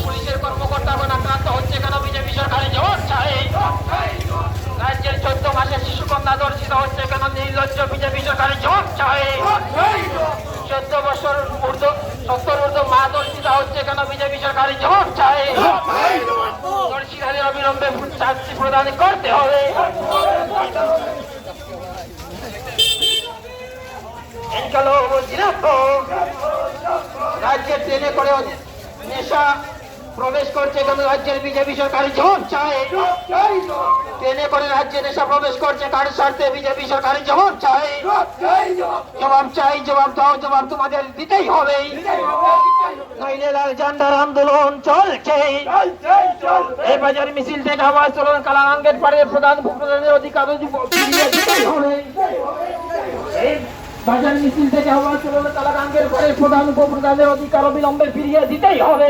পুলিশের কর্মকর্তাগণ আক্রান্ত হচ্ছে কেন? বিজেপি সরকারের জবাব চাই। রাজ্যের 14 মাসের শিশুকন্যা ধর্ষিত হচ্ছে কেন? নির্লজ্জ বিজেপি সরকারের জবাব চাই। 14 বছর ঊর্ধ্ব 70 ঊর্ধ্ব মা ধর্ষিত হচ্ছে কেন? বিজেপি সরকারের জবাব চাই। ধর্ষিতাদের অবিলম্বে শাস্তি প্রদান করতে হবে। রাজ্যের ট্রেনে করে নেশা প্রবেশ করছে কেন? রাজ্যের বিজেপি সরকারের জবাব চাই। ট্রেনে করে রাজ্যে নেশা প্রবেশ করছে কার স্বার্থে? বিজেপি সরকারের জবাব চাই। জবাব চাই, জবাব দাও, জবাব তোমাদের দিতেই হবে। নইলে লাল ঝান্ডার আন্দোলন চলছে। এই বাজার মিছিল থেকে আওয়াজ তোলেন, কালাঙ্গের পারে প্রধানের অধিকার ফিরিয়ে দিতেই হবে। বাজার মিছিল থেকে আওয়াজ তোলেন, কালাঙ্গের পারে প্রধান উপপ্রধানের অধিকার অবিলম্বে ফিরিয়ে দিতেই হবে।